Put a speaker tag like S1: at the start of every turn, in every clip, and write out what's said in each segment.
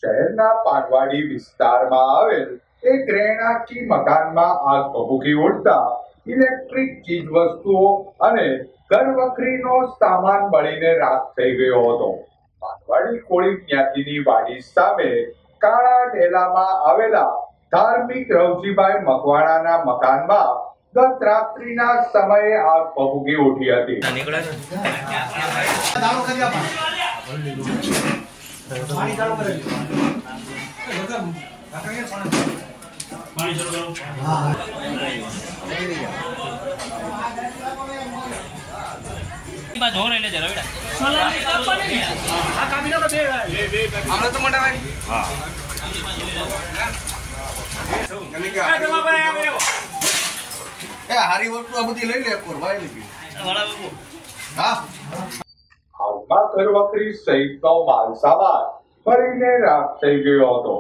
S1: શહેરના પાનવાડી વિસ્તારમાં આવેલ એક રહેણાંકી મકાનમાં આગ ભભૂકી ઉઠતા ઇલેક્ટ્રિક ચીજવસ્તુઓ અને ઘરવખરીનો સામાન બળીને રાખ થઈ ગયો હતો. પાનવાડી કોળી જ્ઞાતિની વાડી સામે કાળા ડેલામાં આવેલા ધાર્મિક રવજીભાઈ મકવાણાના મકાનમાં ગત રાત્રિના સમયે આગ ભભૂકી ઉઠી હતી.
S2: હારી વસ્તુ આ બધી લઈ લે
S1: હાલમાં ઘરવખરી સહિતનો માલ સામાન બળીને રાખ થઈ ગયો હતો.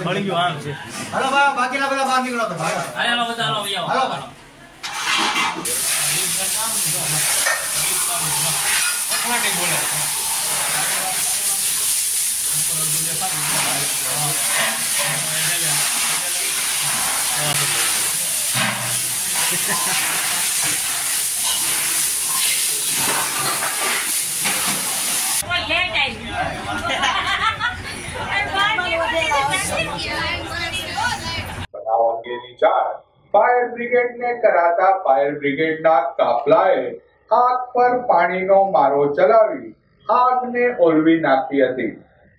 S3: મળી ગયું આમ છે.
S2: હાલો બાકીના બધા બહાર નીકળો તો હાલો બધા હાલો
S1: બનાવ અંગેની જાણ ફાયર બ્રિગેડને કરાતા ફાયર બ્રિગેડના કાફલાએ આગ પર પાણીનો મારો ચલાવી આગને ઓલવી નાખી હતી.